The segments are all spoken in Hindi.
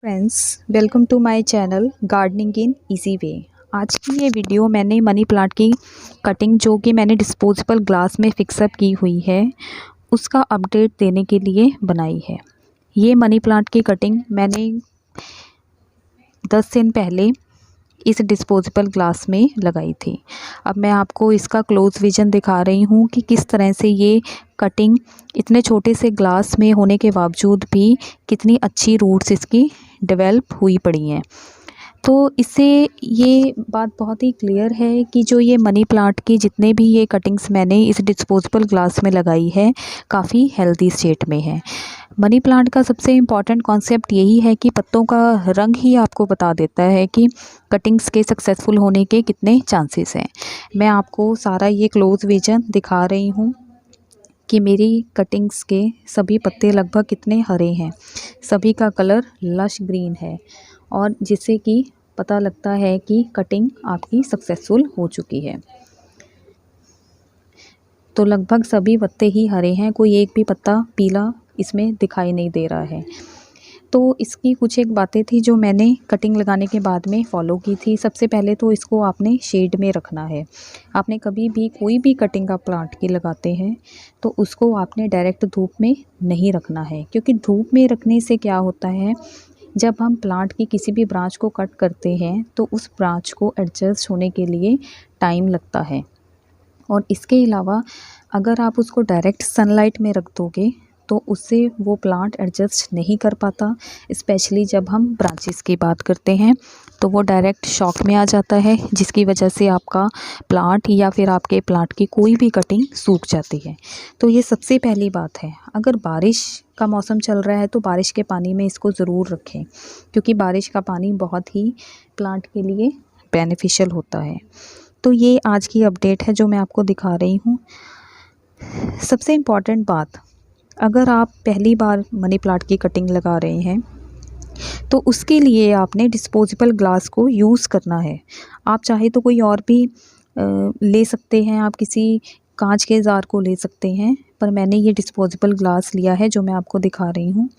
Friends, welcome to my channel gardening in easy way. आज की ये वीडियो मैंने मनी प्लांट की कटिंग जो कि मैंने डिस्पोजेबल ग्लास में फिक्सअप की हुई है उसका अपडेट देने के लिए बनाई है। ये मनी प्लांट की कटिंग मैंने 10 दिन पहले इस डिस्पोजेबल ग्लास में लगाई थी। अब मैं आपको इसका क्लोज विजन दिखा रही हूँ कि किस तरह से ये कटिंग इतने छोटे से ग्लास में होने के बावजूद भी कितनी अच्छी रूट्स इसकी डेवलप हुई पड़ी हैं। तो इससे ये बात बहुत ही क्लियर है कि जो ये मनी प्लांट की जितने भी ये कटिंग्स मैंने इस डिस्पोजेबल ग्लास में लगाई है काफ़ी हेल्दी स्टेट में है। मनी प्लांट का सबसे इम्पॉर्टेंट कॉन्सेप्ट यही है कि पत्तों का रंग ही आपको बता देता है कि कटिंग्स के सक्सेसफुल होने के कितने चांसेस हैं। मैं आपको सारा ये क्लोज विजन दिखा रही हूँ कि मेरी कटिंग्स के सभी पत्ते लगभग कितने हरे हैं। सभी का कलर लश ग्रीन है और जिससे कि पता लगता है कि कटिंग आपकी सक्सेसफुल हो चुकी है। तो लगभग सभी पत्ते ही हरे हैं, कोई एक भी पत्ता पीला इसमें दिखाई नहीं दे रहा है। तो इसकी कुछ एक बातें थी जो मैंने कटिंग लगाने के बाद में फ़ॉलो की थी। सबसे पहले तो इसको आपने शेड में रखना है। आपने कभी भी कोई भी कटिंग आप प्लांट की लगाते हैं तो उसको आपने डायरेक्ट धूप में नहीं रखना है, क्योंकि धूप में रखने से क्या होता है, जब हम प्लांट की किसी भी ब्रांच को कट करते हैं तो उस ब्रांच को एडजस्ट होने के लिए टाइम लगता है। और इसके अलावा अगर आप उसको डायरेक्ट सनलाइट में रख दोगे तो उससे वो प्लांट एडजस्ट नहीं कर पाता। स्पेशली जब हम ब्रांचेस की बात करते हैं तो वो डायरेक्ट शॉक में आ जाता है, जिसकी वजह से आपका प्लांट या फिर आपके प्लांट की कोई भी कटिंग सूख जाती है। तो ये सबसे पहली बात है। अगर बारिश का मौसम चल रहा है तो बारिश के पानी में इसको ज़रूर रखें, क्योंकि बारिश का पानी बहुत ही प्लांट के लिए बेनिफिशियल होता है। तो ये आज की अपडेट है जो मैं आपको दिखा रही हूँ। सबसे इम्पॉर्टेंट बात, अगर आप पहली बार मनी प्लांट की कटिंग लगा रहे हैं तो उसके लिए आपने डिस्पोजेबल ग्लास को यूज़ करना है। आप चाहे तो कोई और भी ले सकते हैं, आप किसी कांच के जार को ले सकते हैं, पर मैंने ये डिस्पोजेबल ग्लास लिया है जो मैं आपको दिखा रही हूँ।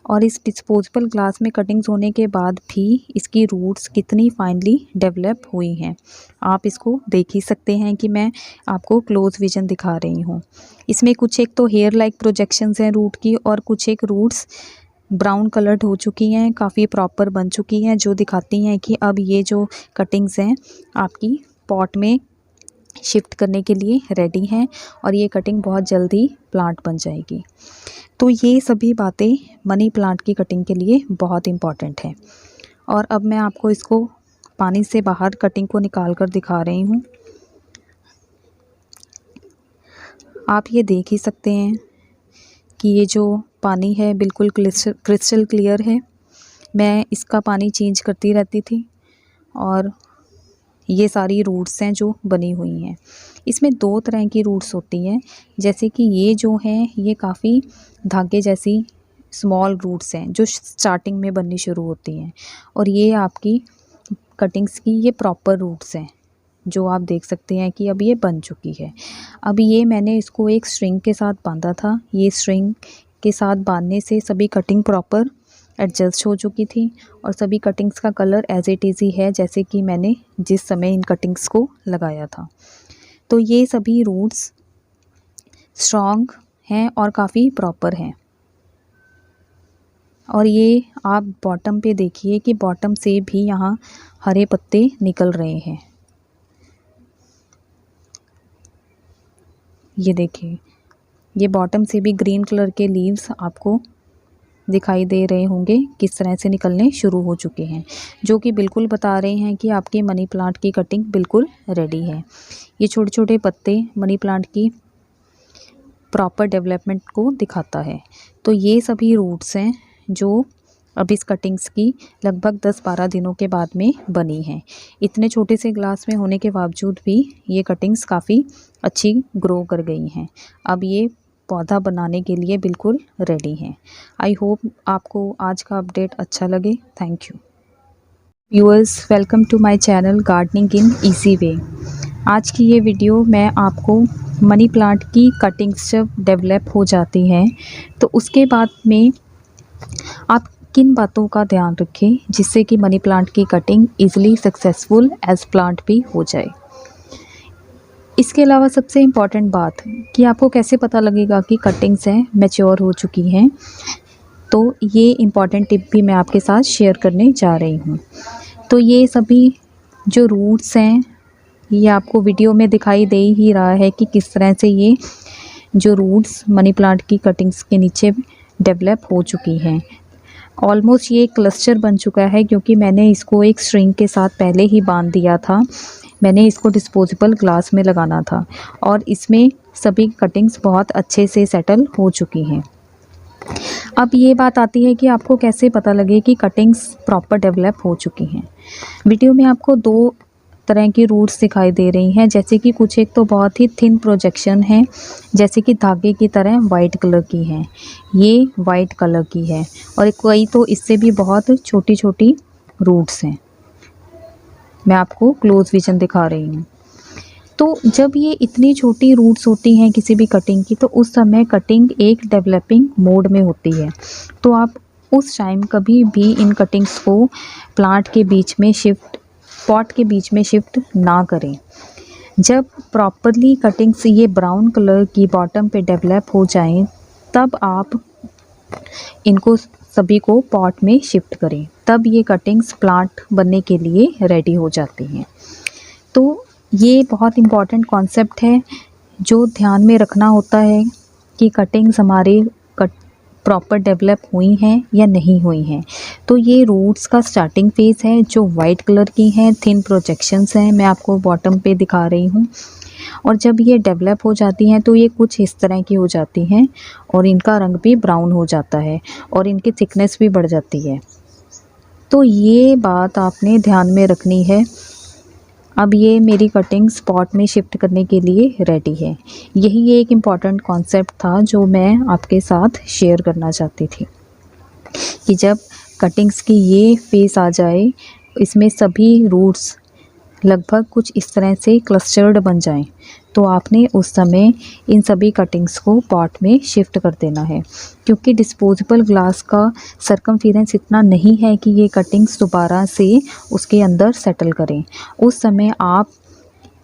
और इस डिस्पोजेबल ग्लास में कटिंग्स होने के बाद भी इसकी रूट्स कितनी फाइनली डेवलप हुई हैं, आप इसको देख ही सकते हैं कि मैं आपको क्लोज विजन दिखा रही हूँ। इसमें कुछ एक तो हेयर लाइक प्रोजेक्शंस हैं रूट की, और कुछ एक रूट्स ब्राउन कलर्ड हो चुकी हैं, काफ़ी प्रॉपर बन चुकी हैं, जो दिखाती हैं कि अब ये जो कटिंग्स हैं आपकी पॉट में शिफ्ट करने के लिए रेडी हैं और ये कटिंग बहुत जल्दी प्लांट बन जाएगी। तो ये सभी बातें मनी प्लांट की कटिंग के लिए बहुत इम्पॉर्टेंट है। और अब मैं आपको इसको पानी से बाहर कटिंग को निकाल कर दिखा रही हूँ। आप ये देख ही सकते हैं कि ये जो पानी है बिल्कुल क्रिस्टल क्लियर है। मैं इसका पानी चेंज करती रहती थी और ये सारी रूट्स हैं जो बनी हुई हैं। इसमें दो तरह की रूट्स होती हैं, जैसे कि ये जो हैं ये काफ़ी धागे जैसी स्मॉल रूट्स हैं जो स्टार्टिंग में बननी शुरू होती हैं, और ये आपकी कटिंग्स की ये प्रॉपर रूट्स हैं जो आप देख सकते हैं कि अब ये बन चुकी है। अब ये मैंने इसको एक स्ट्रिंग के साथ बांधा था। ये स्ट्रिंग के साथ बांधने से सभी कटिंग प्रॉपर एडजस्ट हो चुकी थी और सभी कटिंग्स का कलर एज इट इज़ ही है जैसे कि मैंने जिस समय इन कटिंग्स को लगाया था। तो ये सभी रूट्स स्ट्रॉन्ग हैं और काफ़ी प्रॉपर हैं। और ये आप बॉटम पे देखिए कि बॉटम से भी यहाँ हरे पत्ते निकल रहे हैं। ये देखिए, ये बॉटम से भी ग्रीन कलर के लीव्स आपको दिखाई दे रहे होंगे किस तरह से निकलने शुरू हो चुके हैं, जो कि बिल्कुल बता रहे हैं कि आपके मनी प्लांट की कटिंग बिल्कुल रेडी है। ये छोटे छोटे पत्ते मनी प्लांट की प्रॉपर डेवलपमेंट को दिखाता है। तो ये सभी रूट्स हैं जो अब इस कटिंग्स की लगभग 10-12 दिनों के बाद में बनी हैं। इतने छोटे से ग्लास में होने के बावजूद भी ये कटिंग्स काफ़ी अच्छी ग्रो कर गई हैं। अब ये पौधा बनाने के लिए बिल्कुल रेडी हैं। आई होप आपको आज का अपडेट अच्छा लगे। Thank you viewers, welcome to my channel gardening in easy way. आज की ये वीडियो मैं आपको मनी प्लांट की कटिंग्स जब डेवलप हो जाती हैं तो उसके बाद में आप किन बातों का ध्यान रखें जिससे कि मनी प्लांट की cutting easily successful as plant भी हो जाए। इसके अलावा सबसे इम्पॉर्टेंट बात कि आपको कैसे पता लगेगा कि कटिंग्स हैं मैच्योर हो चुकी हैं, तो ये इम्पॉर्टेंट टिप भी मैं आपके साथ शेयर करने जा रही हूँ। तो ये सभी जो रूट्स हैं ये आपको वीडियो में दिखाई दे ही रहा है कि किस तरह से ये जो रूट्स मनी प्लांट की कटिंग्स के नीचे डेवलप हो चुकी हैं। ऑलमोस्ट ये क्लस्टर बन चुका है क्योंकि मैंने इसको एक स्ट्रिंग के साथ पहले ही बांध दिया था। मैंने इसको डिस्पोजेबल ग्लास में लगाना था और इसमें सभी कटिंग्स बहुत अच्छे से सेटल हो चुकी हैं। अब ये बात आती है कि आपको कैसे पता लगे कि कटिंग्स प्रॉपर डेवलप हो चुकी हैं। वीडियो में आपको दो तरह की रूट्स दिखाई दे रही हैं, जैसे कि कुछ एक तो बहुत ही थिन प्रोजेक्शन है, जैसे कि धागे की तरह वाइट कलर की हैं, ये वाइट कलर की है, और कई तो इससे भी बहुत छोटी छोटी रूट्स हैं। मैं आपको क्लोज विजन दिखा रही हूँ। तो जब ये इतनी छोटी रूट्स होती हैं किसी भी कटिंग की, तो उस समय कटिंग एक डेवलपिंग मोड में होती है। तो आप उस टाइम कभी भी इन कटिंग्स को प्लांट के बीच में पॉट के बीच में शिफ्ट ना करें। जब प्रॉपरली कटिंग्स ये ब्राउन कलर की बॉटम पे डेवलप हो जाएं, तब आप इनको सभी को पॉट में शिफ्ट करें, तब ये कटिंग्स प्लांट बनने के लिए रेडी हो जाती हैं। तो ये बहुत इम्पॉर्टेंट कॉन्सेप्ट है जो ध्यान में रखना होता है कि कटिंग्स हमारे प्रॉपर डेवलप हुई हैं या नहीं हुई हैं। तो ये रूट्स का स्टार्टिंग फेज़ है जो वाइट कलर की हैं, थिन प्रोजेक्शंस हैं, मैं आपको बॉटम पे दिखा रही हूँ। और जब ये डेवलप हो जाती हैं तो ये कुछ इस तरह की हो जाती हैं और इनका रंग भी ब्राउन हो जाता है और इनकी थिकनेस भी बढ़ जाती है। तो ये बात आपने ध्यान में रखनी है। अब ये मेरी कटिंग्स पॉट में शिफ्ट करने के लिए रेडी है। यही एक इम्पॉर्टेंट कॉन्सेप्ट था जो मैं आपके साथ शेयर करना चाहती थी कि जब कटिंग्स की ये फेस आ जाए, इसमें सभी रूट्स लगभग कुछ इस तरह से क्लस्टर्ड बन जाएं, तो आपने उस समय इन सभी कटिंग्स को पॉट में शिफ्ट कर देना है। क्योंकि डिस्पोजेबल ग्लास का सरकमफेरेंस इतना नहीं है कि ये कटिंग्स दोबारा से उसके अंदर सेटल करें। उस समय आप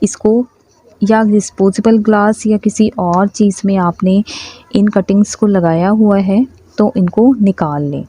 इसको या डिस्पोजेबल ग्लास या किसी और चीज़ में आपने इन कटिंग्स को लगाया हुआ है तो इनको निकाल लें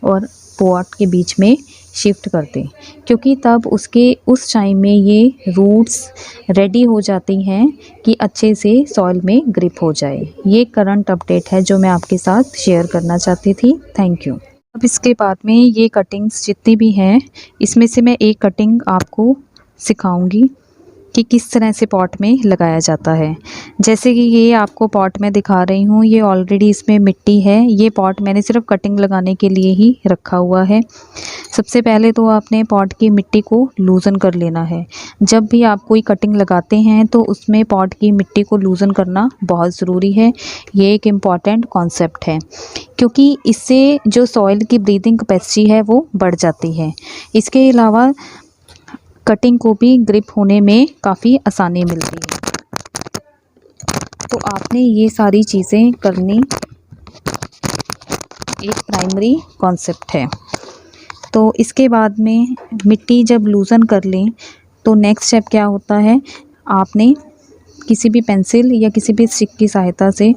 और पॉट के बीच में शिफ्ट कर दें, क्योंकि तब उस टाइम में ये रूट्स रेडी हो जाती हैं कि अच्छे से सॉइल में ग्रिप हो जाए। ये करंट अपडेट है जो मैं आपके साथ शेयर करना चाहती थी। Thank you. अब इसके बाद में ये कटिंग्स जितनी भी हैं, इसमें से मैं एक कटिंग आपको सिखाऊंगी कि किस तरह से पॉट में लगाया जाता है। जैसे कि ये आपको पॉट में दिखा रही हूँ, ये ऑलरेडी इसमें मिट्टी है। ये पॉट मैंने सिर्फ कटिंग लगाने के लिए ही रखा हुआ है। सबसे पहले तो आपने पॉट की मिट्टी को लूज़न कर लेना है। जब भी आप कोई कटिंग लगाते हैं तो उसमें पॉट की मिट्टी को लूज़न करना बहुत ज़रूरी है। ये एक इम्पॉर्टेंट कॉन्सेप्ट है क्योंकि इससे जो सॉइल की ब्रीदिंग कैपेसिटी है वो बढ़ जाती है। इसके अलावा कटिंग को भी ग्रिप होने में काफ़ी आसानी मिलती है। तो आपने ये सारी चीज़ें करनी एक प्राइमरी कॉन्सेप्ट है। तो इसके बाद में मिट्टी जब लूज़न कर लें तो नेक्स्ट स्टेप क्या होता है, आपने किसी भी पेंसिल या किसी भी स्टिक की सहायता से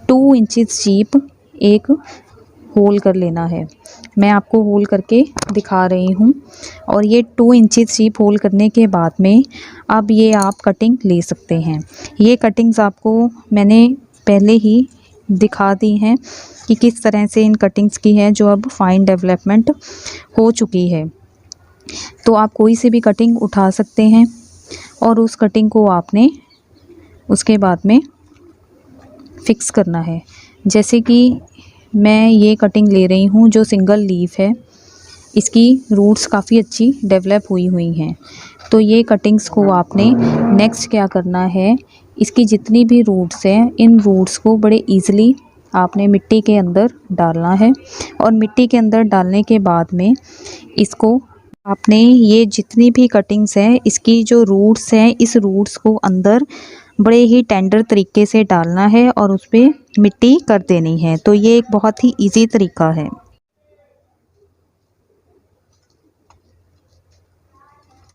2 इंचेस डीप एक होल कर लेना है। मैं आपको होल करके दिखा रही हूँ। और ये 2 इंचेस डीप होल करने के बाद में अब ये आप कटिंग ले सकते हैं। ये कटिंग्स आपको मैंने पहले ही दिखा दी हैं कि किस तरह से इन कटिंग्स की है जो अब फाइन डेवलपमेंट हो चुकी है। तो आप कोई से भी कटिंग उठा सकते हैं और उस कटिंग को आपने उसके बाद में फिक्स करना है। जैसे कि मैं ये कटिंग ले रही हूँ जो सिंगल लीफ है, इसकी रूट्स काफ़ी अच्छी डेवलप हुई हैं। तो ये कटिंग्स को आपने नेक्स्ट क्या करना है, इसकी जितनी भी रूट्स हैं इन रूट्स को बड़े इजीली आपने मिट्टी के अंदर डालना है। और मिट्टी के अंदर डालने के बाद में इसको आपने ये जितनी भी कटिंग्स हैं इसकी जो रूट्स हैं इस रूट्स को अंदर बड़े ही टेंडर तरीके से डालना है और उस पर मिट्टी कर देनी है। तो ये एक बहुत ही इजी तरीका है।